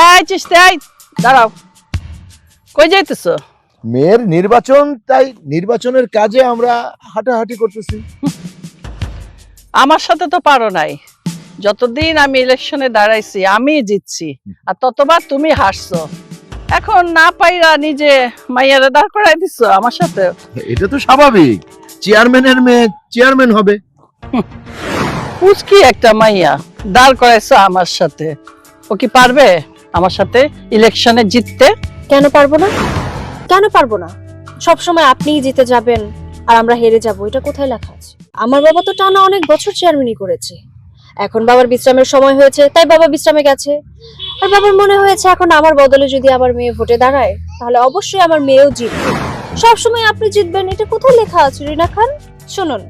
এই চিস্তে আই দাঁড়াও, কই যাইতেছো? মেয়ের নির্বাচন, তাই নির্বাচনের কাজে আমরা হাঁটাহাঁটি করতেছি। আমার সাথে তো পারো নাই। যতদিন আমি ইলেকশনে দাঁড়াইছি আমি জিতছি, আর ততবার তুমি হারছো। এখন না পাইরা নিজে মাইয়ারে দাঁড় করাই দিছো আমার সাথে। এটা তো স্বাভাবিক, চেয়ারম্যানের মেয়ে চেয়ারম্যান হবে। উচকি একটা মাইয়া দাঁড় করাইছো আমার সাথে। ও কি পারবে আমার সাথে ইলেকশনে জিততে? কেন পারবো না? কেন পারবো না? সবসময় আপনিই জিতে যাবেন আর আমরা হেরে যাব, এটা কোথায় লেখা আছে? আমার বাবা তো টানা অনেক বছর চেয়ারম্যানই করেছে। এখন বাবার বিশ্রামের সময় হয়েছে, তাই বাবা বিশ্রামে গেছে। আর বাবার মনে হয়েছে এখন আমার বদলে যদি আমার মেয়ে ভোটে দাঁড়ায় তাহলে অবশ্যই আমার মেয়েও জিতবে। সবসময় আপনি জিতবেন এটা কোথায় লেখা আছে রিনা খান? শুনুন,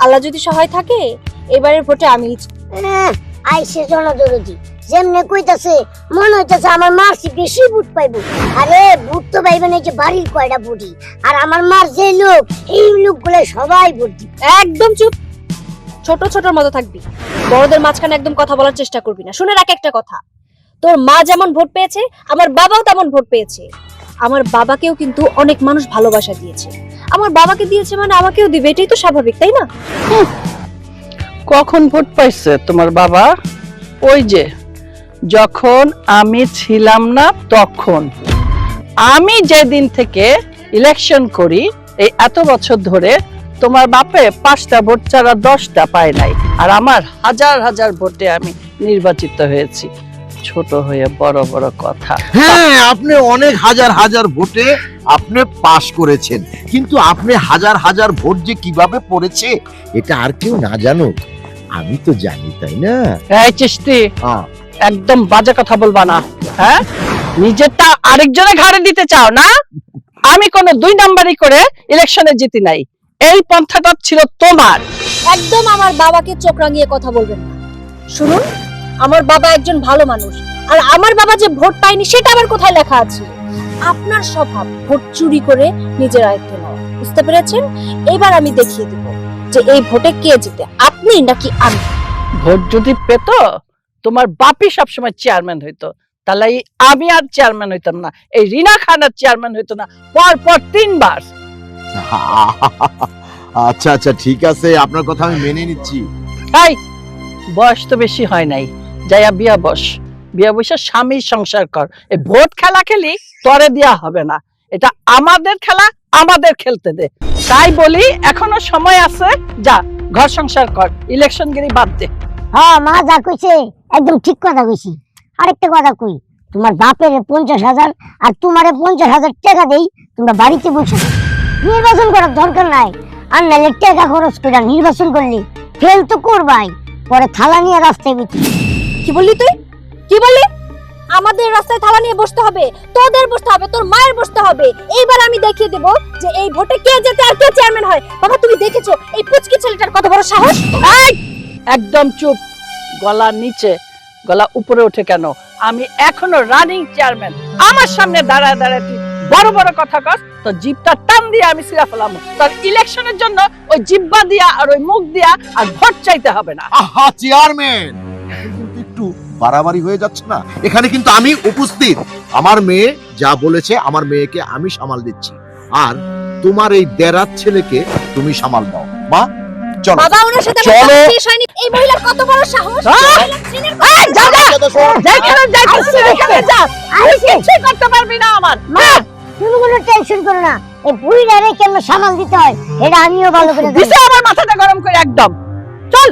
আল্লাহ যদি সহায় থাকে এবারের ভোটে আমি আইসে জনদরদি যেমনে কইতাছে মনে হইতাছে আমার মারছি বেশি ভোট পাইবো। আরে ভোট তো পাইবেন এই যে বাড়ির কয়টা ভোটই, আর আমার মার যে লোক এই লোকগুলো সবাই ভোট দিবে। একদম চুপ, ছোট ছোটর মতো থাকবি, বড়দের মাঝখানে একদম কথা বলার চেষ্টা করবি না। শুনে রাখ একটা কথা, তোর মা যেমন ভোট পেয়েছে আমার বাবাও তেমন ভোট পেয়েছে। আমার বাবাকেও কিন্তু অনেক মানুষ ভালোবাসা দিয়েছে, আমার বাবাকে দিয়েছে মানে আমাকেও দিবে, এটাই তো স্বাভাবিক, তাই না? কখন ভোট পাইছে তোমার বাবা? ওই যে যখন আমি ছিলাম না তখন। আমি যেদিন থেকে ইলেকশন করি এই এত বছর ধরে তোমার বাপে 5টা ভোট ছাড়া 10টা পায় নাই, আর আমার হাজার হাজার ভোটে আমি নির্বাচিত হয়েছি। ছোট হয়ে বড় বড় কথা। হ্যাঁ, আপনি অনেক হাজার হাজার ভোটে আপনি পাশ করেছেন, কিন্তু আপনি হাজার হাজার ভোট যে কিভাবে পড়েছে এটা আর কেউ না জানুক, আমি তো জানি, তাই না? এই চিস্তি, হ্যাঁ, একদম বাজে কথা বলবা না। হ্যাঁ, নিজেরটা আরেকজনের ঘাড়ে দিতে চাও না? আমি কোনো 2 নাম্বারই করে ইলেকশনে জিতি নাই, এই পন্থাটা ছিল তোমার। একদম আমার বাবাকে চোখ রাঙিয়ে কথা বলবেন না। শুনুন, আমার বাবা একজন ভালো মানুষ, আর আমার বাবা যে ভোট পায়নি সেটা আবার কোথায় লেখা আছে? আপনার স্বভাব ভোট চুরি করে নিজের আয়ত্তে নেওয়া, বুঝতে পেরেছেন? এবার আমি দেখিয়ে দেব যে এই ভোটে কে জিতে, আপনি নাকি আমি। ভোট যদি পেত তোমার বাপই সবসময় চেয়ারম্যান হইতো, তাহলে আমি আর চেয়ারম্যান হইতাম না, এই রিনা খান আর চেয়ারম্যান হইতো না পর পর 3 বার। আচ্ছা আচ্ছা, ঠিক আছে, আপনার কথা আমি মেনে নিচ্ছি। তাই বয়স তো বেশি হয় নাই, যাইয়া বিয়া বস, বিয়া বসে স্বামীর সংসার কর। এই ভোট খেলা খেলি তরে দেয়া হবে না, এটা আমাদের খেলা, আমাদের খেলতে দে। তাই বলি এখনো সময় আছে, যা ঘর সংসার কর, ইলেকশন গিরি বাদ দে। হ্যাঁ, মা যা কইছে একদম ঠিক কথা কইছি। আরেকটা কথা কই, তোমার বাপের 50,000 আর তোমারে 50,000 টাকা দেই, তোমরা বাড়িতে বসে নির্বাচন করার দরকার নাই। আর নাহলে টাকা খরচ করে নির্বাচন করলে ফেল তো করবাই, পরে থালা নিয়ে রাস্তায় বেঁচে। কি বললি তুই? কি বললি? আমাদের রাস্তায় থালা নিয়ে বসতে হবে, তোদের বসতে হবে, তোর মায়ের বসতে হবে। এইবার আমি দেখিয়ে দেব যে এই ভোটে কে জেতে আর কে চেয়ারম্যান হয়। বাবা, তুমি দেখেছো এই পুচকি ছেলেটার কত বড় সাহস? এই, একদম চুপ, গলা নিচে, গলা উপরে ওঠে কেন? আমি এখনো রানিং চেয়ারম্যান, আমার সামনে দাঁড়ায় দাঁড়ায় তুই বড় বড় কথা কস, তো জিভটা টান দিয়ে আমি ছিঁড়া ফেলাম। তোর ইলেকশনের জন্য ওই জিহ্বা দিয়া আর ওই মুখ দিয়া আর ভোট চাইতে হবে না। আহা চেয়ারম্যান, এখন কিন্তু একটু বাড়াবাড়ি হয়ে যাচ্ছে না? এখানে কিন্তু আমি উপস্থিত, আমার মেয়ে যা বলেছে আমার মেয়েকে আমি সামাল দিচ্ছি, আর তোমার এই দেরাত ছেলেকে তুমি সামাল দাও। মা চলো। বাবা, ওনার সাথে আমার চলো। কথা শেষ হয়নি। এই মহিলার কত বড় সাহস! মহিলা শ্রেণীর যা যা, যেখানে যাইতেছিস সেখানে যা, আর কিছুই করতে পারবি না আমার। মা, তুমি কোনো টেনশন করো না, এই বুড়িটারে কেমন সামাল দিতে হয় এটা আমিও ভালো করে জানি। দিছে আমার মাথাটা গরম করে একদম। চল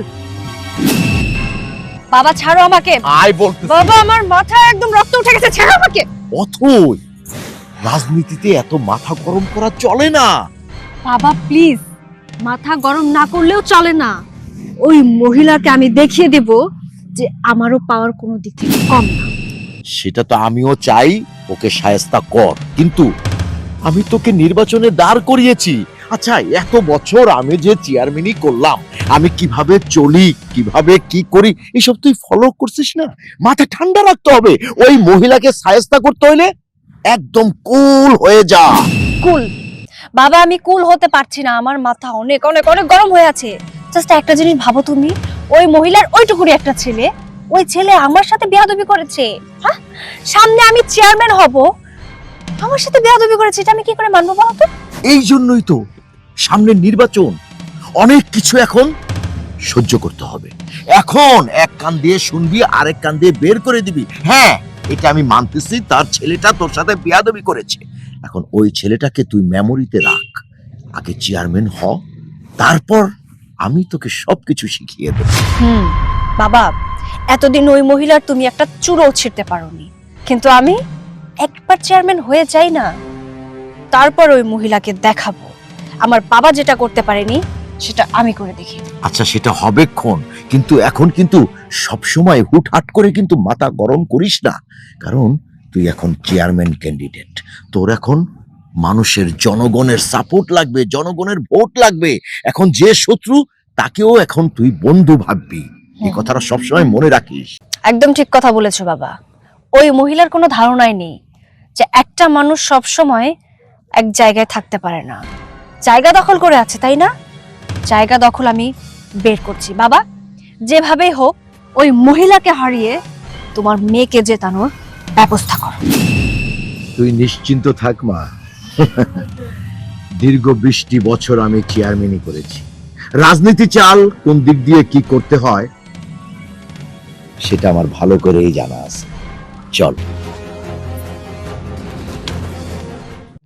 বাবা, ছাড়ো আমাকে। আয় বলতে বাবা, আমার মাথায় একদম রক্ত উঠে গেছে, ছাড়ো আমাকে। অথই, রাজনীতিতে এত মাথা গরম করা চলে না। বাবা প্লিজ, মাথা গরম না করলেও চলে না। ওই মহিলাকে আমি দেখিয়ে দেব যে আমারও পাওয়ার কোনো দিক থেকে কম না। সেটা তো আমিও চাই, ওকে শায়েস্তা কর, কিন্তু আমি তোকে নির্বাচনে দাঁড় করিয়েছি। আচ্ছা, এত বছর আমি যে চেয়ারম্যানই করলাম, আমি কিভাবে চলি, কিভাবে কি করি, এসব তুই ফলো করছিস না? মাথা ঠান্ডা রাখতে হবে। ওই মহিলাকে শায়েস্তা করতে হলে একদম কুল হয়ে যা। কুল? বাবা, আমি কুল হতে পারছি না, আমার মাথা অনেক অনেক অনেক গরম হয়ে আছে। জাস্ট একটা জিনিস ভাবো তুমি, ওই মহিলার ওইটুকুনি একটা ছেলে, ওই ছেলে আমার সাথে বেয়াদবি করেছে। হ্যাঁ, সামনে আমি চেয়ারম্যান হব, আমার সাথে বেয়াদবি করেছে, এটা আমি কি করে মানবো বলো তো? এই জন্যই তো সামনের নির্বাচন, অনেক কিছু এখন সহ্য করতে হবে। এখন এক কান দিয়ে শুনবি, আরেক কান দিয়ে বের করে দিবি। হ্যাঁ, এটা আমি মানতেছি, তার ছেলেটা তোর সাথে বেয়াদবি করেছে। এখন ওই ছেলেটাকে তুই মেমোরিতে রাখ, আগে চেয়ারম্যান হ, তারপর আমি তোকে সবকিছু শিখিয়ে দেব। বাবা, এতদিন ওই মহিলার তুমি একটা চুরো ছিঁড়তে পারোনি, কিন্তু আমি একবার চেয়ারম্যান হয়ে যাই না, তারপর ওই মহিলাকে দেখাবো আমার বাবা যেটা করতে পারেনি সেটা আমি করে দেখি। আচ্ছা, সেটা হবে ক্ষণ, কিন্তু এখন কিন্তু সবসময় হুটহাট করে কিন্তু মাথা গরম করিস না, কারণ তুই এখন চেয়ারম্যান ক্যান্ডিডেট। তোর এখন মানুষের, জনগণের সাপোর্ট লাগবে, জনগণের ভোট লাগবে। এখন যে শত্রু, তাকেও এখন তুই বন্ধু ভাববি। এই কথাটা সবসময় মনে রাখিস। একদম ঠিক কথা বলেছো বাবা। ওই মহিলার কোনো ধারণাই নেই যে একটা মানুষ সব সময় এক জায়গায় থাকতে পারে না, জায়গা দখল করে আছে, তাই না? জায়গা দখল আমি বের করছি বাবা। যেভাবেই হোক ওই মহিলাকে হারিয়ে তোমার মেয়েকে জেতানোর ব্যবস্থা করো। তুই নিশ্চিন্ত থাক মা, দীর্ঘ 20টি বছর আমি চেয়ারম্যানই করেছি। রাজনীতি চাল কোন দিক দিয়ে কি করতে হয় সেটা আমার ভালো করেই জানা আছে। চল।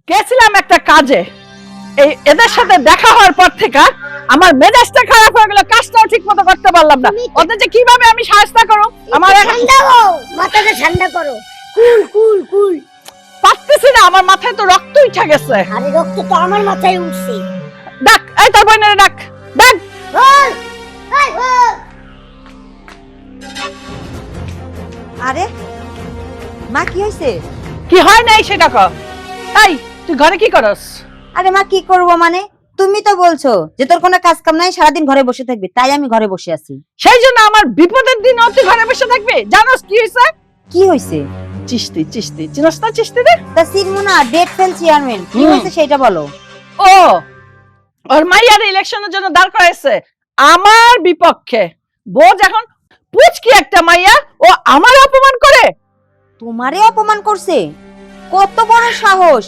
গেছিলাম একটা কাজে, এই এদের সাথে দেখা হওয়ার পর থেকে আমার মেজাজটা খারাপ হয়ে গেল, কাজটাও ঠিক মতো করতে পারলাম না। ওদের যে কিভাবে আমি সাহায্য করব, আমার ঠান্ডা হও, মাথাটা ঠান্ডা করো। কুল কুল কুল। পারতেছি না, আমার মাথায় তো রক্ত উঠে গেছে। আরে রক্ত তো আমার মাথায় উঠছে। ডাক, এই তোর বোনের ডাক, ডাক। বল, এই বল। আরে মা, কি হয়েছে? কি হয় নাই সেটা কর। এই তুই ঘরে কি করস? আরে মা, কি করব মানে? তুমি তো বলছো যে তোর কোনো কাজ কাম নাই, সারাদিন ঘরে বসে থাকবি, তাই আমি ঘরে বসে আছি। সেই জন্য আমার বিপদের দিন তুই ঘরে বসে থাকবি? জানোস কি হয়েছে? কি হয়েছে? চিস্তি, চিস্তি চিনস না? চিস্তি রে, তা সিনমুনা ডেট ফেল চেয়ারম্যান, কি হয়েছে সেটা বলো। ও ওর মাইয়ার ইলেকশনের জন্য দাঁড় করাইছে আমার বিপক্ষে। বোঝ এখন, পুচকি একটা মাইয়া, ও আমার অপমান করে। তোমারে অপমান করছে? কত বড় সাহস!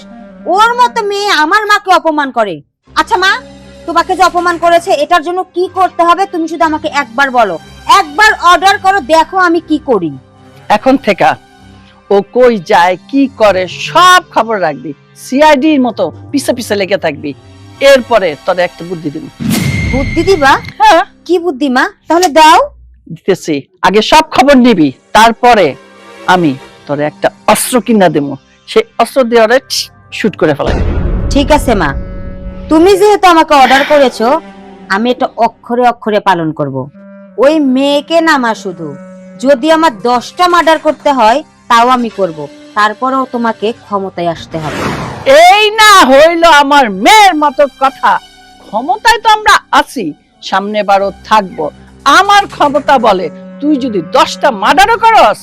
ওর মতো মেয়ে আমার মাকে অপমান করে। আচ্ছা মা, তোমাকে যে অপমান করেছে এটার জন্য কি করতে হবে তুমি শুধু আমাকে একবার বলো, একবার অর্ডার করো, দেখো আমি কি করি। এখন থেকে ও কই যায়, কি করে, সব খবর রাখবি। সিআইডির মতো পিছে পিছে লেগে থাকবি। এরপরে তোরে একটা বুদ্ধি দিব। বুদ্ধি দিবা? হ্যাঁ, কি বুদ্ধি মা? তাহলে দাও। দিতেছি। আগে সব খবর নিবি, তারপরে আমি তোরে একটা অস্ত্র কিনা দেবো, সেই অস্ত্র দিয়ে ওরে শুট করে ফেলাবি। ঠিক আছে মা, তুমি যেহেতু আমাকে অর্ডার করেছো, আমি এটা অক্ষরে অক্ষরে পালন করব। ওই মেয়েকে না মা, শুধু যদি আমার 10টা মার্ডার করতে হয় তাও আমি করব, তারপরেও তোমাকে ক্ষমতায় আসতে হবে। এই না হইল আমার মেয়ের মতো কথা। ক্ষমতায় তো আমরা আছি, সামনে বারও থাকবো। আমার ক্ষমতা বলে তুই যদি 10টা মার্ডারও করস,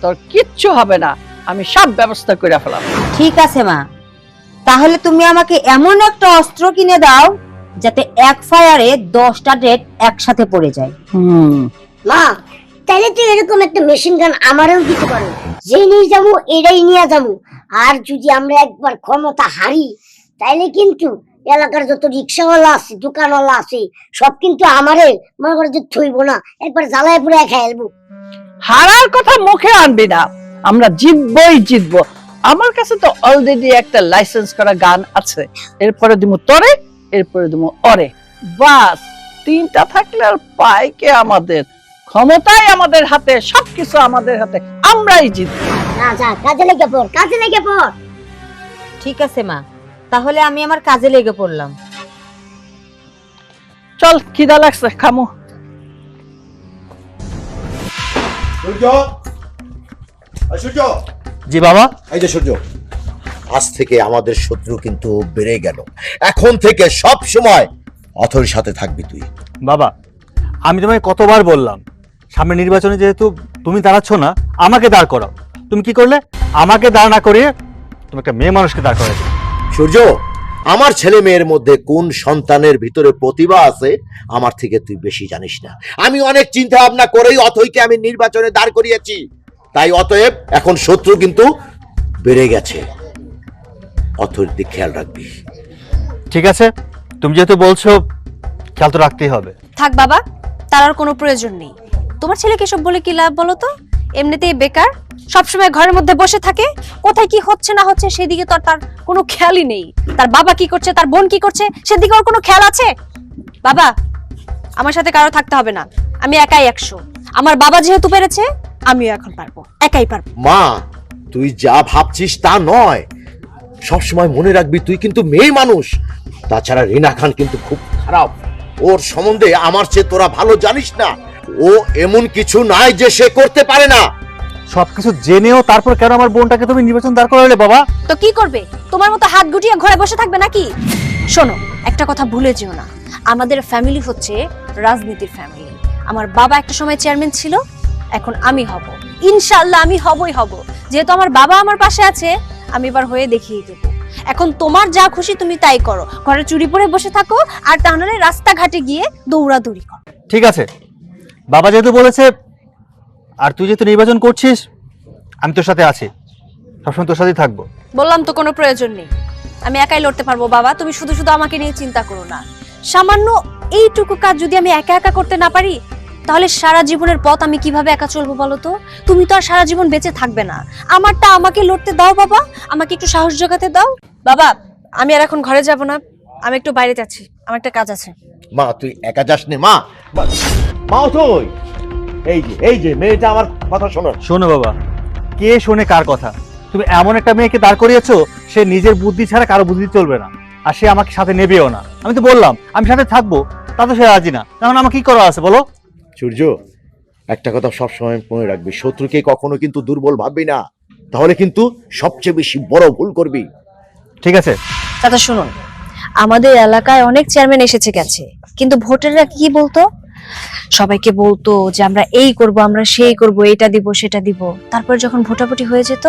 তোর কিচ্ছু হবে না, আমি সব ব্যবস্থা করে ফেলাম। ঠিক আছে মা, তাহলে তুমি আমাকে এমন একটা অস্ত্র কিনে দাও যাতে এক ফায়ারে 10টা ডেট একসাথে পড়ে যায়। মা, তাহলে তুই এরকম একটা মেশিন গান আমারও দিতে পারো, যে নিয়ে যাবো এটাই নিয়ে যাবো। আর যদি আমরা একবার ক্ষমতা হারি, তাইলে কিন্তু এলাকার যত রিক্সাওয়ালা আছে, দোকানওয়ালা আছে, সব কিন্তু আমারে মনে করে যে থইব না, একবার জ্বালায় পুরে খাইলবো। হারার কথা মুখে আনবি না, আমরা জিতবই জিতবো। আমার কাছে তো অলরেডি একটা লাইসেন্স করা গান আছে। এরপরে দিমু তোরে, এরপরে দিমু ওরে, বাস 3টা থাকলে আর পায় কে? আমাদের ক্ষমতাই আমাদের হাতে, সবকিছু আমাদের হাতে, আমরাই জিতবো। না, যা কাজে লেগে পড়, কাজে লেগে পড়। ঠিক আছে মা, তাহলে আমি আমার কাজে লেগে পড়লাম। চল, খিদা লাগছে, খামু। সূর্য, সূর্য। জি বাবা। এই যে সূর্য, আজ থেকে আমাদের শত্রু কিন্তু বেড়ে গেল। এখন থেকে সব সময় অথর সাথে থাকবি তুই। বাবা, আমি তোমায় কতবার বললাম সামনে নির্বাচনে যেহেতু তুমি দাঁড়াচ্ছ না, আমাকে দাঁড় করাও। তুমি কি করলে? আমাকে দাঁড় না করিয়ে তুমি একটা মেয়ে মানুষকে দাঁড় করাই দিলে। সূর্য, আমার ছেলে মেয়ের মধ্যে কোন সন্তানের ভিতরে প্রতিভা আছে আমার থেকে তুই বেশি জানিস না। আমি অনেক চিন্তা ভাবনা করেই অথৈকে আমি নির্বাচনে দাঁড় করিয়েছি। তাই অতএব এখন শত্রু কিন্তু বেড়ে গেছে, অথৈর দিক খেয়াল রাখবি। ঠিক আছে, তুমি যেহেতু বলছো খেয়াল তো রাখতেই হবে। থাক বাবা, তার আর কোনো প্রয়োজন নেই। তোমার ছেলেকে সব বলে কি লাভ বলো তো? এমনিতেই বেকার, সবসময় ঘরের মধ্যে বসে থাকে, কোথায় কি হচ্ছে না হচ্ছে সেদিকে তো তার কোনো খেয়ালই নেই। তার বাবা কি করছে, তার বোন কি করছে সেদিকে ওর কোনো খেয়াল আছে? বাবা, আমার সাথে কারো থাকতে হবে না, আমি একাই 100। আমার বাবা যেহেতু পেরেছে, আমিও এখন পারবো, একাই পারবো। মা, তুই যা ভাবছিস তা নয়। সবসময় মনে রাখবি তুই কিন্তু মেয়ে মানুষ। তাছাড়া রিনা খান কিন্তু খুব খারাপ, ওর সম্বন্ধে আমার চেয়ে তোরা ভালো জানিস না। ও এমন কিছু নাই যে সে করতে পারে না। সবকিছু জেনেও তারপর কেন আমার বোনটাকে তুমি নির্বাচন দাঁড় করালে বাবা? তো কি করবে? তোমার মতো হাত গুটিয়ে ঘরে বসে থাকবে নাকি? শোনো, একটা কথা ভুলে যেও না, আমাদের ফ্যামিলি হচ্ছে রাজনীতির ফ্যামিলি। আমার বাবা একটা সময় চেয়ারম্যান ছিল, এখন আমি হব, ইনশাআল্লাহ আমি হবই হব। যেহেতু আমার বাবা আমার পাশে আছে, আমি এবার হয়ে দেখিয়ে দেবো। এখন তোমার যা খুশি তুমি তাই করো, ঘরে চুরি পরে বসে থাকো, আর তাহলে রাস্তাঘাটে গিয়ে দৌড়াদৌড়ি করো। ঠিক আছে, বাবা যেহেতু বলেছে আর তুই যেহেতু নির্বাচন করছিস, আমি তোর সাথে আছি, সবসময় তোর সাথেই থাকবো। বললাম তো কোনো প্রয়োজন নেই, আমি একাই লড়তে পারবো বাবা। তুমি শুধু শুধু আমাকে নিয়ে চিন্তা করো না। সামান্য এইটুকু কাজ যদি আমি একা একা করতে না পারি, তাহলে সারা জীবনের পথ আমি কিভাবে একা চলবো বলো তো? তুমি তো আর সারা জীবন বেঁচে থাকবে না। আমারটা আমাকে লড়তে দাও বাবা, আমাকে একটু সাহস জোগাতে দাও। বাবা, আমি আর এখন ঘরে যাব না, আমি একটু বাইরে যাচ্ছি, আমার একটা কাজ আছে। মা, তুই একা যাস নে। মা, মা তুই এই যে মেয়েটা আমার কথা শোনো। শোনো বাবা, কে শোনে কার কথা? তুমি এমন একটা মেয়েকে দাঁড় করিয়েছো, সে নিজের বুদ্ধি ছাড়া কারো বুদ্ধি চলবে না, আর সে আমাকে সাথে নেবেও না। আমি তো বললাম আমি সাথে থাকবো, তা তো সে রাজি না। কারণ আমাকে কি করা আছে বলো? সূর্য, একটা কথা সবসময় মনে রাখবি, শত্রুকে কখনো কিন্তু দুর্বল ভাববি না, তাহলে কিন্তু সবচেয়ে বেশি বড় ভুল করবি। ঠিক আছে চাচা শুনুন, আমাদের এলাকায় অনেক চেয়ারম্যান এসেছে গেছে, কিন্তু ভোটাররা কি বলতো? সবাইকে বলতো যে আমরা এই করব, আমরা সেই করব, এটা দিব সেটা দিব। তারপর যখন ভোটাভুটি হয়ে যেত,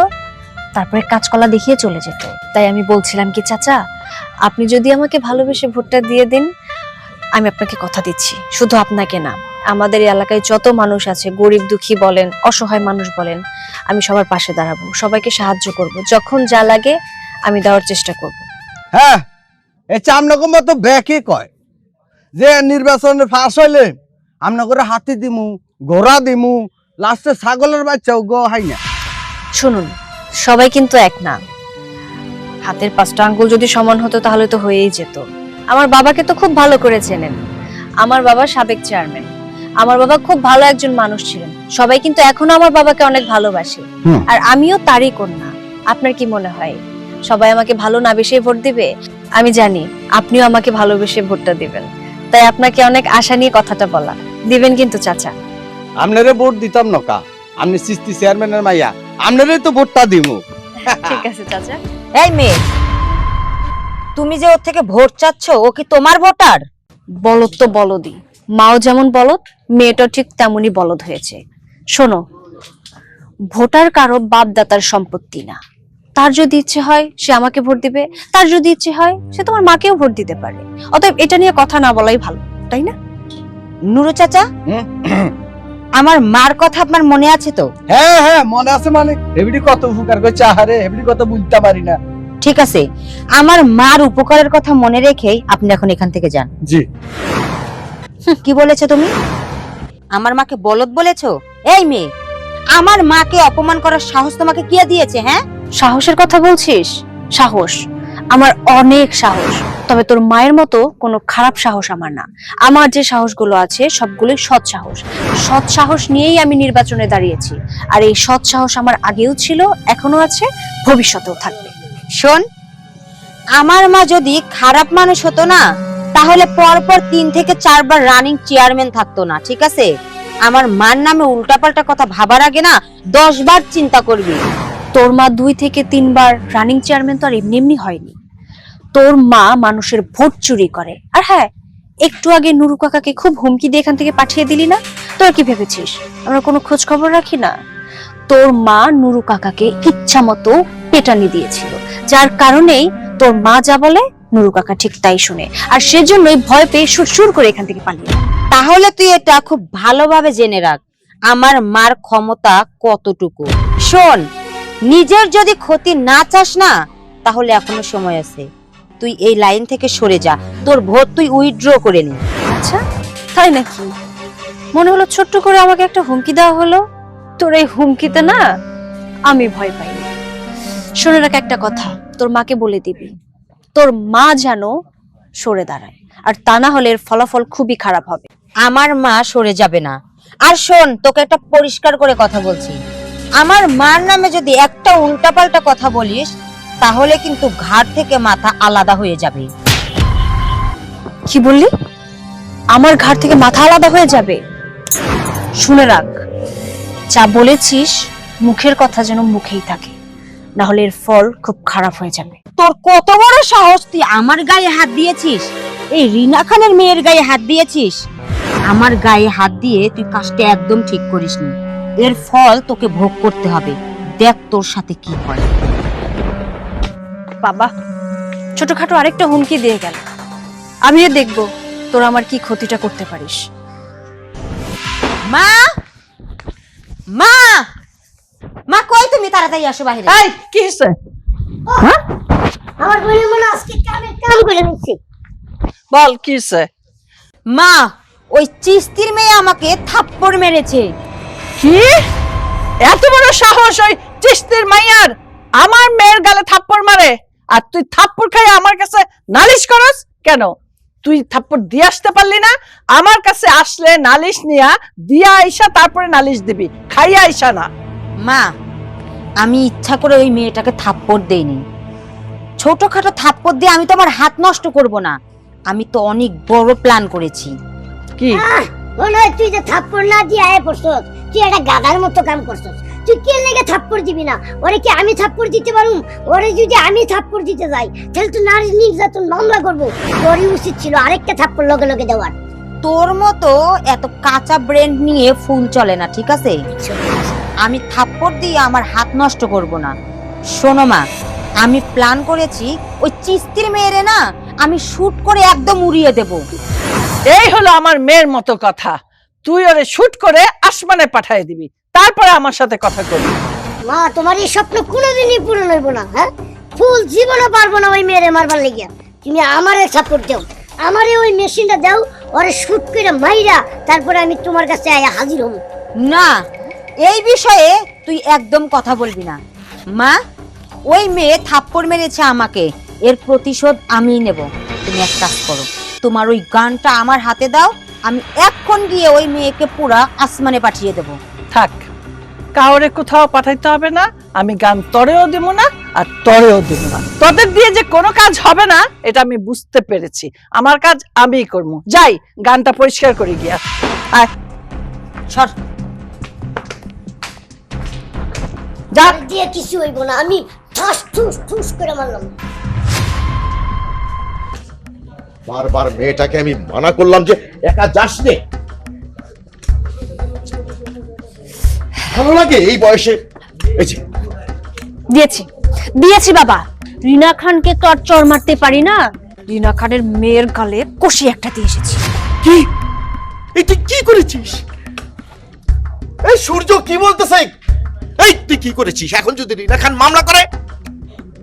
তারপরে কাজকলা দেখিয়ে চলে যেত। তাই আমি বলছিলাম কি চাচা, আপনি যদি আমাকে ভালোবেসে ভোটটা দিয়ে দিন, আমি আপনাকে কথা দিচ্ছি, শুধু আপনাকে না, আমাদের এলাকায় যত মানুষ আছে, গরিব দুঃখী বলেন, অসহায় মানুষ বলেন, আমি সবার পাশে দাঁড়াবো, সবাইকে সাহায্য করব, যখন যা লাগে আমি দেওয়ার চেষ্টা করব। হ্যাঁ, এই চামনগর মতো ব্যাকে কয় যে নির্বাচনে ফাঁস হইলে আমরা করে হাতি দিমু, ঘোড়া দিমু, লাস্টে ছাগলের বাচ্চাও গো হাই না। শুনুন, সবাই কিন্তু এক না। হাতের 5টা আঙ্গুল যদি সমান হতো তাহলে তো হয়েই যেত। আমার বাবাকে তো খুব ভালো করে চেনেন, আমার বাবা সাবেক চেয়ারম্যান, আমার বাবা খুব ভালো একজন মানুষ ছিলেন। সবাই কিন্তু এখনো আমার বাবাকে অনেক ভালোবাসে, আর আমিও তারই কন্যা। আপনার কি মনে হয় সবাই আমাকে ভালো না বেশি ভোট দিবে? আমি জানি আপনিও আমাকে ভালোবেসে ভোটটা দিবেন, তাই আপনাকে অনেক আশা নিয়ে কথাটা বলা। দিবেন কিন্তু চাচা? আপনারে ভোট দিতাম নকা, আপনি সিস্তি চেয়ারম্যানের মাইয়া, আপনারে তো ভোটটা দিমু। ঠিক আছে চাচা। এই মেয়ে, তুমি যে ওর থেকে ভোট চাচ্ছ, ও কি তোমার ভোটার? বলদ তো বলদই, মাও যেমন বলদ, মেয়েটা ঠিক তেমনই বলদ হয়েছে। শোনো, ভোটার কারো বাপদাতার সম্পত্তি না। তার যদি ইচ্ছে হয় সে আমাকে ভোট দিবে, তার যদি ইচ্ছে হয় সে তোমার মাকেও ভোট দিতে পারে। অতএব এটা নিয়ে কথা না বলাই ভালো, তাই না? নুরু চাচা, আমার মার কথা আপনার মনে আছে তো? হ্যাঁ হ্যাঁ, মনে আছে। মানে এবিডি কত উপকার করে চাহারে, এবিডি কত বুঝতে পারি না। ঠিক আছে, আমার মার উপকারের কথা মনে রেখেই আপনি এখন এখান থেকে যান। জি। কি বলেছো তুমি? আমার মাকে বলদ বলেছো? এই মেয়ে, আমার মাকে অপমান করার সাহস তোমাকে কে দিয়েছে? হ্যাঁ, সাহসের কথা বলছিস? সাহস আমার অনেক সাহস, তবে তোর মায়ের মতো কোনো খারাপ সাহস আমার না। আমার যে সাহসগুলো আছে সবগুলোই সৎ সাহস। সৎ সাহস নিয়েই আমি নির্বাচনে দাঁড়িয়েছি, আর এই সৎ সাহস আমার আগেও ছিল, এখনো আছে, ভবিষ্যতেও থাকবে। শোন, আমার মা যদি খারাপ মানুষ হতো না, তাহলে পরপর 3 থেকে 4 বার রানিং চেয়ারম্যান থাকতো না। ঠিক আছে, আমার মার নামে উল্টাপাল্টা কথা ভাবার আগে না 10 বার চিন্তা করবি। তোর মা 2 থেকে 3 বার রানিং চেয়ারম্যান তো আর এমনি এমনি হয়নি। তোর মা মানুষের ভোট চুরি করে। আর হ্যাঁ, একটু আগে নুরু কাকাকে খুব হুমকি দিয়ে এখান থেকে পাঠিয়ে দিলি না? তোর কি ভেবেছিস আমরা কোনো খোঁজ খবর রাখি না? তোর মা নুরু কাকাকে ইচ্ছা মতো পেটানি দিয়েছিল, যার কারণেই তোর মা যা বলে নুরু কাকা ঠিক তাই শুনে, আর সেজন্যই ভয় পেয়ে সুরসুর করে এখান থেকে পালিয়ে যায়। তাহলে তুই এটা খুব ভালোভাবে জেনে রাখ আমার মার ক্ষমতা কতটুকু। শোন, নিজের যদি ক্ষতি না চাস না তাহলে এখনো সময় আছে, তুই এই লাইন থেকে সরে যা, তোর ভোট তুই উইথড্র করে নি। আচ্ছা তাই নাকি? মনে হলো ছোট্ট করে আমাকে একটা হুমকি দেওয়া হলো। তোর এই হুমকিতে না আমি ভয় পাই। শুনে রাখ একটা কথা, তোর মাকে বলে দিবি তোর মা যেন সরে দাঁড়ায়, আর তা না হলে এর ফলাফল খুবই খারাপ হবে। আমার মা সরে যাবে না। আর শোন, তোকে একটা পরিষ্কার করে কথা বলছি, আমার মার নামে যদি একটা উল্টাপাল্টা কথা বলিস তাহলে কিন্তু ঘাড় থেকে মাথা আলাদা হয়ে যাবে। কি বললি? আমার ঘাড় থেকে মাথা আলাদা হয়ে যাবে? শুনে রাখ, যা বলেছিস মুখের কথা যেন মুখেই থাকে, না হলে এর ফল খুব খারাপ হয়ে যাবে। তোর কত বড় সাহস, তুই আমার গায়ে হাত দিয়েছিস? এই রিনা খানের মেয়ের গায়ে হাত দিয়েছিস? আমার গায়ে হাত দিয়ে তুই কাজটা একদম ঠিক করিসনি, এর ফল তোকে ভোগ করতে হবে। দেখ তোর সাথে কি হয়। বাবা ছোটখাটো আরেকটা হুমকি দিয়ে গেল, আমিও দেখব তোর আমার কি ক্ষতিটা করতে পারিস। মা, মা, মা কই তুমি? তাড়াতাড়ি আসো বাইরে। এই কি হয়েছে? আমার বোনের মনে আজকে কাম করে নিচ্ছে। বল কি হয়েছে? মা, ওই চিস্তির মেয়ে আমাকে থাপ্পড় মেরেছে। কি এত বড় সাহস ওই চিস্তির মাইয়ার আমার মেয়ের গালে থাপ্পড় মারে, আর তুই থাপ্পড় খাই আমার কাছে নালিশ করস কেন? তুই থাপ্পড় দিয়ে আসতে পারলি না? আমার কাছে আসলে নালিশ নিয়া দিয়া আইসা তারপরে নালিশ দিবি, খাইয়া আইসা না। মা, আমি ইচ্ছা করে ওই মেয়েটাকে থাপ্পড় দেইনি। ছোটখাটো থাপ্পড় দিয়ে আমি তো আমার হাত নষ্ট করব না, আমি তো অনেক বড় প্ল্যান করেছি। কি মনে হয় তুই যে থাপ্পড় না দিয়ে আয় পড়ছস, তুই একটা গাধার মতো কাম করছস। তুই কে লেগে থাপ্পড় দিবি না? ওরে কি আমি থাপ্পড় দিতে পারুম? ওরে যদি আমি থাপ্পড় দিতে যাই তাহলে তো নারী নির্যাতন মামলা করবো। তোরই উচিত ছিল আরেকটা থাপ্পড় লগে লগে দেওয়ার। তোর মতো এত কাঁচা ব্রেন নিয়ে ফুল চলে না, ঠিক আছে? আমি থাপ্পড় দিয়ে আমার হাত নষ্ট করব না। শোনো মা, আমি প্ল্যান করেছি ওই চিস্তির মেয়েরে না আমি শুট করে একদম উড়িয়ে দেব। এই হলো আমার মেয়ের মতো কথা, তুই ওরে শুট করে আসমানে পাঠিয়ে দিবি, তারপরে আমার সাথে কথা করবি। মা, তোমার এই স্বপ্ন কোনোদিনই পূরণ হইব না। হ্যাঁ, ফুল জীবনও পারবো না ওই মেয়েরে মারবার লেগিয়া। তুমি আমারে সাপোর্ট দাও, আমারে ওই মেশিনটা দাও, ওরে শুট করে মাইরা তারপরে আমি তোমার কাছে আয়া হাজির হব। না, এই বিষয়ে তুই একদম কথা বলবি না। মা, ওই মেয়ে থাপ্পড় মেরেছে আমাকে, এর প্রতিশোধ আমিই নেব। তুমি এক কাজ করো, তোমার ওই গানটা আমার হাতে দাও, আমি এক্ষণ গিয়ে ওই মেয়েকে পুরা আসমানে পাঠিয়ে দেব। থাক, কাউরে কোথাও পাঠাইতে হবে না, আমি গান তরেও দিব না আর তরেও দিব না। তোদের দিয়ে যে কোনো কাজ হবে না এটা আমি বুঝতে পেরেছি, আমার কাজ আমিই করবো। যাই গানটা পরিষ্কার করে গিয়া। আয় সর। যা। আর দিয়ে কিছু হইব না, আমি ঠাস ঠুস ঠুস করে মারলাম। বারবার মেয়েটাকে আমি মানা করলাম যে একা যাস নে। ভালো লাগে এই বয়সে। এই যে দিয়েছি দিয়েছি বাবা, রিনা খানকে তো আর চড় মারতে পারি না, রিনা খানের মেয়ের গালে কষি একটা দিয়ে এসেছি। কি এই তুই কি করেছিস? এই সূর্য কি বলতেছে? এই তুই কি করেছিস? এখন যদি রিনা খান মামলা করে?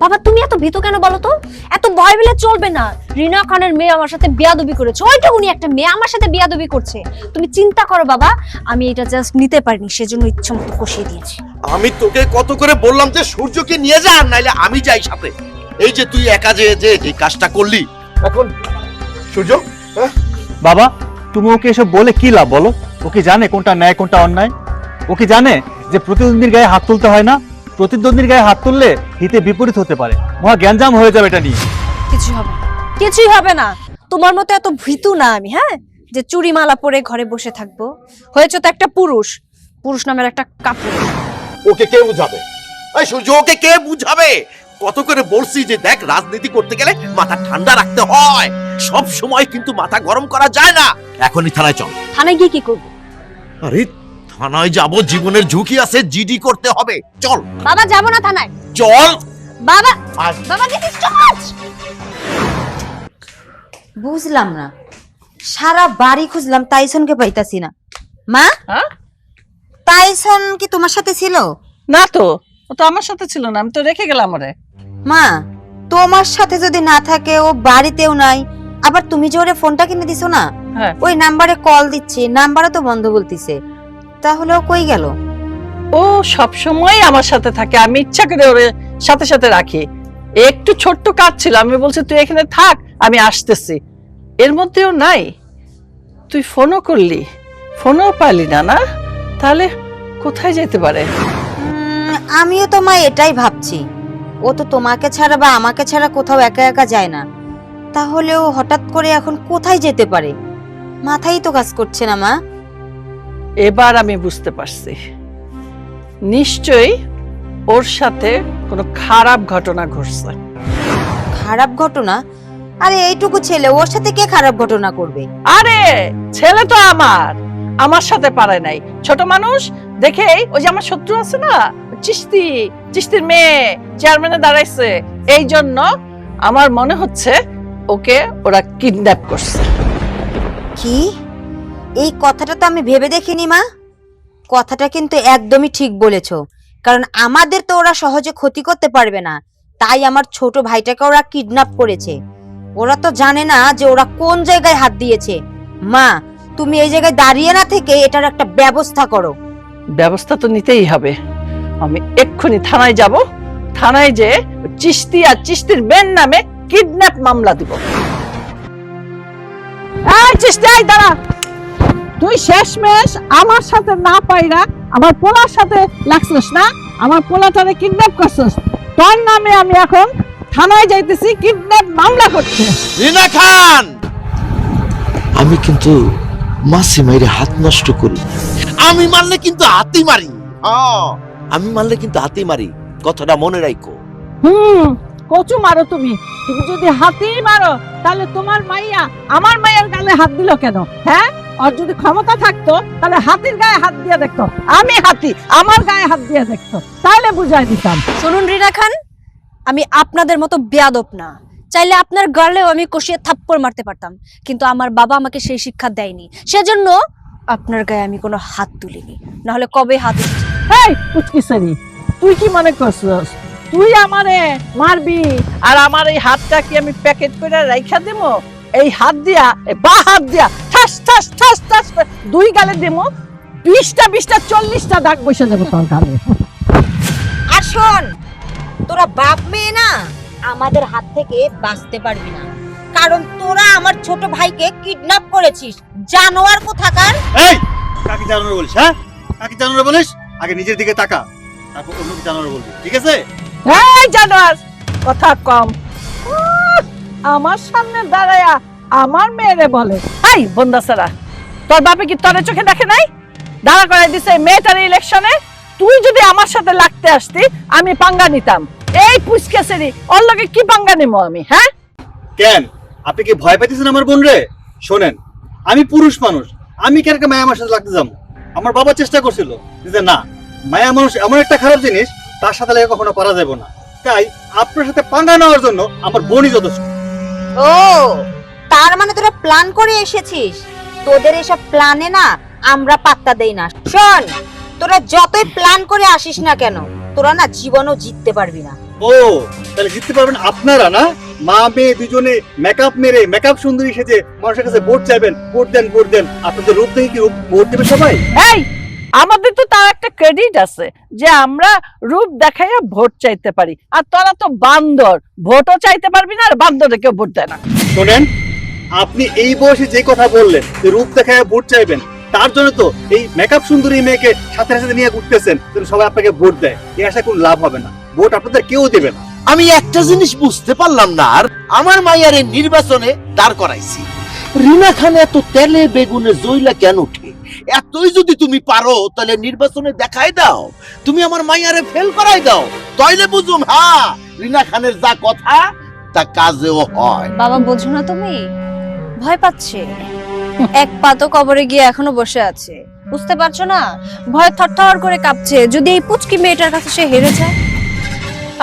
বাবা তুমি এত ভীত কেন বলো তো? এত ভয় পেলে চলবে না। রিনা খানের মেয়ে আমার সাথে বিয়াদবি করেছে, ওইটুকুনি একটা মেয়ে আমার সাথে বিয়াদবি করছে। তুমি চিন্তা করো বাবা, আমি এটা জাস্ট নিতে পারিনি, সেজন্য ইচ্ছা মতো কষিয়ে দিয়েছি। আমি তোকে কত করে বললাম যে সূর্যকে নিয়ে যা, নাইলে আমি যাই সাথে। এই যে তুই একা যে যে কাজটা করলি, এখন সূর্য বাবা, তুমি ওকে এসব বলে কি লাভ বলো? ও কি জানে কোনটা ন্যায় কোনটা অন্যায়? ও কি জানে যে প্রতিদ্বন্দ্বীর গায়ে হাত তুলতে হয় না? প্রতিদ্বন্দ্বীর গায়ে হাত তুললে হিতে বিপরীত হতে পারে, মহা গ্যাঞ্জাম হয়ে যাবে এটা নিয়ে। কিছুই হবে না, কিছুই হবে না। তোমার মতো এত ভীতু না আমি, হ্যাঁ, যে চুরি মালা পরে ঘরে বসে থাকবো। হয়েছে তো একটা পুরুষ, পুরুষ নামের একটা কাপুরুষ। ওকে কে বুঝাবে? এই সূর্য, ওকে কে বুঝাবে? কত করে বলছি যে দেখ, রাজনীতি করতে গেলে মাথা ঠান্ডা রাখতে হয়, সব সময় কিন্তু মাথা গরম করা যায় না। এখনই থানায় চল। থানায় গিয়ে কি করবো? আরে থানায় যাব, জীবনের ঝুঁকি আছে, জিডি করতে হবে। চল বাবা যাবো না থানায়। চল বাবা আয়। বাবা দিস বুঝলাম না, সারা বাড়ি খুঁজলাম তাইসনকে পাইতাছি না। মা, হ্যাঁ তাইসন কি তোমার সাথে ছিল? না তো, ও তো আমার সাথে ছিল না, আমি তো রেখে গেলাম ওরে। মা, তোমার সাথে যদি না থাকে, ও বাড়িতেও নাই, আবার তুমি যে ওরে ফোনটা কিনে দিছো না, হ্যাঁ। ওই নাম্বারে কল দিচ্ছি, নাম্বারও তো বন্ধ বলতিছে, তাহলে ও কই গেল? ও সব সময় আমার সাথে থাকে, আমি ইচ্ছা করে ওরে সাথে সাথে রাখি। একটু ছোট্ট কাজ ছিল, আমি বলছি তুই এখানে থাক, আমি আসতেছি, এর মধ্যেও নাই। তুই ফোনও করলি, ফোনও পাইলি না, না তাহলে কোথায় যেতে পারে? আমিও তো মা এটাই ভাবছি, ও তো তোমাকে ছাড়া বা আমাকে ছাড়া কোথাও একা একা যায় না, তাহলে ও হঠাৎ করে এখন কোথায় যেতে পারে? মাথাই তো কাজ করছে না মা। এবার আমি বুঝতে পারছি, নিশ্চয়ই ওর সাথে কোনো খারাপ ঘটনা ঘটছে। খারাপ ঘটনা? আরে এইটুকু ছেলে, ওর সাথে কে খারাপ ঘটনা করবে? আরে ছেলে তো আমার সাথে পারে নাই, ছোট মানুষ দেখে ওই যে আমার শত্রু আছে না, চিস্তির মেয়ে চেয়ারম্যানে দাঁড়াইছে, এই জন্য আমার মনে হচ্ছে ওকে ওরা কিডন্যাপ করছে। কি? এই কথাটা তো আমি ভেবে দেখিনি মা। কথাটা কিন্তু একদমই ঠিক বলেছো, কারণ আমাদের তো ওরা সহজে ক্ষতি করতে পারবে না, তাই আমার ছোট ভাইটাকে ওরা কিডন্যাপ করেছে। ওরা তো জানে না যে ওরা কোন জায়গায় হাত দিয়েছে। মা, তুমি এই জায়গায় দাঁড়িয়ে না থেকে এটার একটা ব্যবস্থা করো। ব্যবস্থা তো নিতেই হবে, আমি এক্ষুনি থানায় যাব, থানায় যে চিস্তি আর চিস্তির মেয়ের নামে কিডন্যাপ মামলা দিব। এই চিস্তি, আয় দাঁড়া, তুই শেষমেশ আমার সাথে না পাইরা আমার পোলার সাথে লাগছিস না, আমার পোলাটারে কিডন্যাপ করছিস, তোর নামে আমি এখন থানায় যাইতেছি, কিডন্যাপ মামলা করছে। রিনা খান, আমি কিন্তু মাসি মাইরে হাত নষ্ট করি, আমি মারলে কিন্তু হাতই মারি। আমি মারলে কিন্তু হাতই মারি, কথাটা মনে রাখো। কচু মারো তুমি, তুমি যদি হাতি মারো তাহলে তোমার মাইয়া আমার মায়ের গালে হাত দিল কেন? হ্যাঁ, আর যদি ক্ষমতা থাকতো তাহলে হাতির গায়ে হাত দিয়ে দেখতো, আমি হাতি আমার গায়ে হাত দিয়ে দেখতো, তাহলে বুঝাই দিতাম। শুনুন রিনা খান, আমি আপনাদের মতো বেয়াদব না, চাইলে আপনার গালেও আমি কষিয়ে থাপ্পড় মারতে পারতাম, কিন্তু আমার বাবা আমাকে সেই শিক্ষা দেয়নি, সেজন্য আপনার গায়ে আমি কোনো হাত তুলিনি, না হলে কবে হাত উঠেছে। এই পুচকিসারি, তুই কি মনে করছিস তুই আমারে মারবি আর আমার এই হাতটা কি আমি প্যাকেট করে রাইখা দেবো? এই হাত দিয়া, বা হাত দিয়া ঠাস ঠাস ঠাস ঠাস দুই গালে দেবো, 20টা 40টা দাগ বসে যাবো তোর গালে। আর শোন, তোরা বাপ মেয়ে না, আমাদের হাত থেকে বাঁচতে পারবি না, কারণ তোরা আমার ছোট ভাইকে কিডন্যাপ করেছিস, জানোয়ার কোথাকার। এই, কাকে জানোয়ার বলিস? হ্যাঁ, কাকে জানোয়ার বলিস? আগে নিজের দিকে তাকা, তারপর অন্যকে জানোয়ার বলবি, ঠিক আছে? এই জানোয়ার, কথা কম, আমার সামনে দাঁড়ায়া আমার মেয়েরে বলে। এই বন্দাসারা, তোর বাপে কি তোর চোখে দেখে নাই? দাঁড়া করাই দিছে মেয়েটার ইলেকশনে, তুই যদি আমার সাথে লাগতে আসতি আমি পাঙ্গা নিতাম। এই পুচকেসেরি, ওর লগে কি পাঙ্গা নিমো আমি? হ্যাঁ, কেন আপনি কি ভয় পাইতেছেন আমার বোন রে? শোনেন, আমি পুরুষ মানুষ, আমি কেন মায়া আমার সাথে লাগতে যাবো? আমার বাবা চেষ্টা করছিল যে না, মায়া মানুষ এমন একটা খারাপ জিনিস, তার সাথে লেগে কখনো পারা যাবে না, তাই আপনার সাথে পাঙ্গা নেওয়ার জন্য আমার বোনই যথেষ্ট। ও, তার মানে তোরা প্ল্যান করে এসেছিস? তোদের এসব প্ল্যানে না আমরা পাত্তা দেই না। শোন, তোরা যতই প্ল্যান করে আসিস না কেন, তোরা না জীবনও জিততে পারবি না। ও, তাহলে জিততে পারবেন আপনারা না? মা মেয়ে দুজনে মেকআপ মেরে, মেকআপ সুন্দরী সেজে মানুষের কাছে ভোট চাইবেন, ভোট দেন ভোট দেন, আপনাদের রূপ দেখে কি ভোট দেবে সবাই? এই আমাদের তো তার একটা ক্রেডিট আছে যে আমরা রূপ দেখাইয়া ভোট চাইতে পারি, আর তোরা তো বান্দর, ভোটও চাইতে পারবি না, আর বান্দরে কেউ ভোট দেয় না। শোনেন, আপনি এই বয়সে যে কথা বললেন যে রূপ দেখায় ভোট চাইবেন, তার জন্য তো এই মেকআপ সুন্দরী মেয়েকে সাথে সাথে নিয়ে ঘুরতেছেন, সবাই আপনাকে ভোট দেয়, এই আশা কোনো লাভ হবে না, ভোট আপনাদের কেউ দেবে না। আমি একটা জিনিস বুঝতে পারলাম না, আর আমার মাইয়ারে নির্বাচনে দাঁড় করাইছি, রিনা খান এত তেলে বেগুনে জইলা কেন উঠে? এতই যদি তুমি পারো তাহলে নির্বাচনে দেখাই দাও, তুমি আমার মাইয়ারে ফেল করাই দাও, তাইলে বুঝুম হ্যাঁ রিনা খানের যা কথা তা কাজেও হয়। বাবা বোঝো না তুমি, ভয় পাচ্ছে, এক পা তো কবরে গিয়ে এখনো বসে আছে, বুঝতে পারছো না? ভয় থরথর করে কাঁপছে, যদি এই পুচকি মেয়েটার কাছে সে হেরে যায়।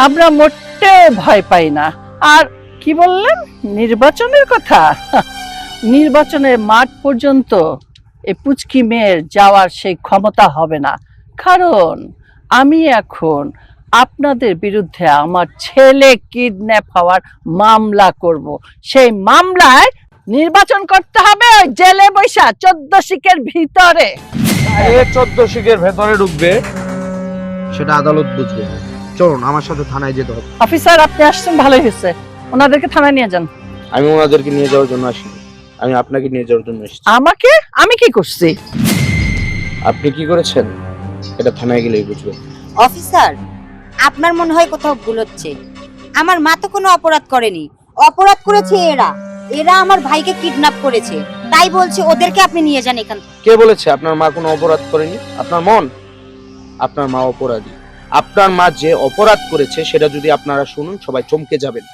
আমরা মোটেও ভয় পাই না, আর কি বললেন নির্বাচনের কথা? নির্বাচনের মাঠ পর্যন্ত এই পুচকি মেয়ের যাওয়ার সেই ক্ষমতা হবে না, কারণ আমি এখন আপনাদের বিরুদ্ধে আমার ছেলে কিডন্যাপ হওয়ার মামলা করব। সেই মামলায় নির্বাচন করতে হবে ওই জেলে বৈশা 14 শিকের ভিতরে। 14 শিকের ভেতরে ঢুকবে সেটা আদালত বুঝবে। চলুন আমার সাথে থানায় যেতে হবে। অফিসার আপনি আসছেন, ভালোই হয়েছে, ওনাদেরকে থানায় নিয়ে যান। আমি ওনাদেরকে নিয়ে যাওয়ার জন্য আসিনি, আমি আপনাকে নিয়ে যাওয়ার জন্য এসেছি। আমাকে? আমি কি করছি? আপনি কি করেছেন এটা থানায় গেলেই বুঝবেন। অফিসার, আপনার মনে হয় কোথাও ভুল হচ্ছে। আমার মা তো কোনো অপরাধ করেনি, অপরাধ করেছে এরা। এরা আমার ভাইকে কিডন্যাপ করেছে, তাই বলছে ওদেরকে আপনি নিয়ে যান এখান থেকে। কে বলেছে আপনার মা কোনো অপরাধ করেনি? আপনার মন। আপনার মা অপরাধী। আপনার মা যে অপরাধ করেছে সেটা যদি আপনারা শুনুন সবাই চমকে যাবেন।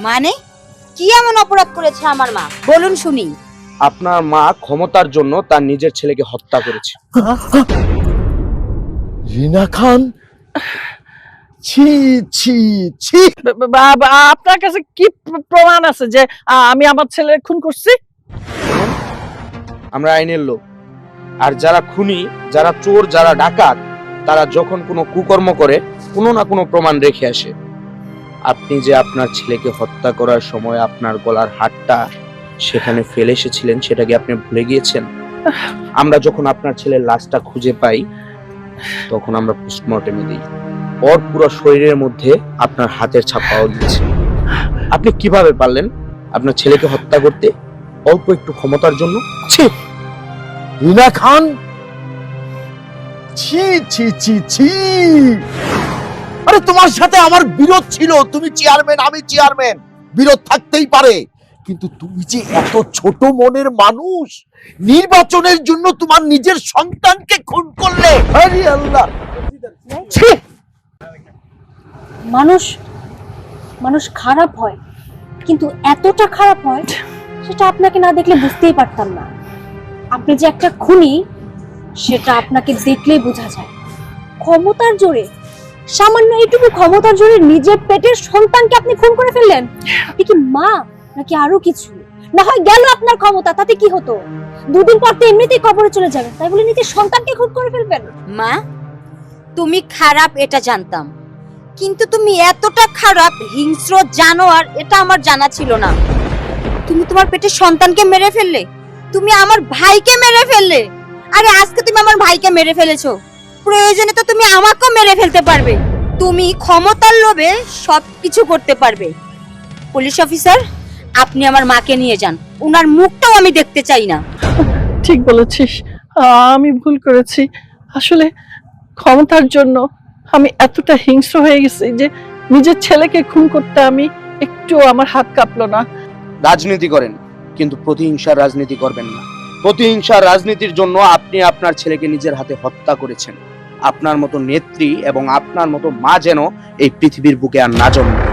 মানে কি এমন অপরাধ করেছে আমার মা, বলুন শুনি। আপনার মা ক্ষমতার জন্য তার নিজের ছেলেকে হত্যা করেছে। রিনা খান, ছি ছি ছি। আপনার কাছে কি প্রমাণ আছে যে আমি আমার ছেলের খুন করছি? আমরা আইনের লোক, আর যারা খুনি, যারা চোর, যারা ডাকাত, তারা যখন কোনো কুকর্ম করে কোনো না কোনো প্রমাণ রেখে আসে। আপনি যে আপনার ছেলেকে হত্যা করার সময় আপনার গলার হারটা সেখানে ফেলে এসেছিলেন সেটা কি আপনি ভুলে গিয়েছেন? আমরা যখন আপনার ছেলের লাশটা খুঁজে পাই তখন আমরা পোস্টমর্টেমে দিই, ওর পুরো শরীরের মধ্যে আপনার হাতের ছাপ পাওয়া গিয়েছে। আপনি কিভাবে পারলেন আপনার ছেলেকে হত্যা করতে অল্প একটু ক্ষমতার জন্য? ছি! রিনা খান, ছি ছি ছি ছি। আরে তোমার সাথে আমার বিরোধ ছিল, তুমি চেয়ারম্যান, আমি চেয়ারম্যান, বিরোধ থাকতেই পারে, কিন্তু তুমি যে এত ছোট মনের মানুষ, নির্বাচনের জন্য তোমার নিজের সন্তানকে খুন করলে। আরে আল্লাহ, ছি। মানুষ মানুষ খারাপ হয়, কিন্তু এতটা খারাপ হয় সেটা আপনাকে না দেখলে বুঝতেই পারতাম না। আপনি যে একটা খুনি সেটা আপনাকে দেখলেই বোঝা যায়। ক্ষমতার জোরে, সামান্য এইটুকু ক্ষমতার জোরে নিজের পেটের সন্তানকে আপনি খুন করে ফেললেন। আপনি কি মা নাকি আরো কিছু? না হয় গেল আপনার ক্ষমতা, তাতে কি হতো? দুদিন পর তো এমনিতেই কবরে চলে যাবেন, তাই বলে নিজের সন্তানকে খুন করে ফেলবেন? মা, তুমি খারাপ এটা জানতাম, কিন্তু তুমি এতটা খারাপ, হিংস্র জানোয়ার এটা আমার জানা ছিল না। তুমি তোমার পেটের সন্তানকে মেরে ফেললে, তুমি আমার ভাইকে মেরে ফেললে। আরে আজকে তুমি আমার ভাইকে মেরে ফেলেছো, প্রয়োজনে তো তুমি আমাকেও মেরে ফেলতে পারবে। তুমি ক্ষমতার লোভে সবকিছু করতে পারবে। পুলিশ অফিসার, আপনি আমার মাকে নিয়ে যান, ওনার মুখটাও আমি দেখতে চাই না। ঠিক বলেছিস, আমি ভুল করেছি। আসলে ক্ষমতার জন্য আমি এতটা হিংস্র হয়ে গেছি যে নিজের ছেলেকে খুন করতে আমি একটু আমার হাত কাঁপলো না। রাজনীতি করেন, কিন্তু প্রতিহিংসার রাজনীতি করবেন না। প্রতিহিংসার রাজনীতির জন্য আপনি আপনার ছেলেকে নিজের হাতে হত্যা করেছেন। আপনার মতো নেত্রী এবং আপনার মতো মা যেন এই পৃথিবীর বুকে আর না জন্মায়।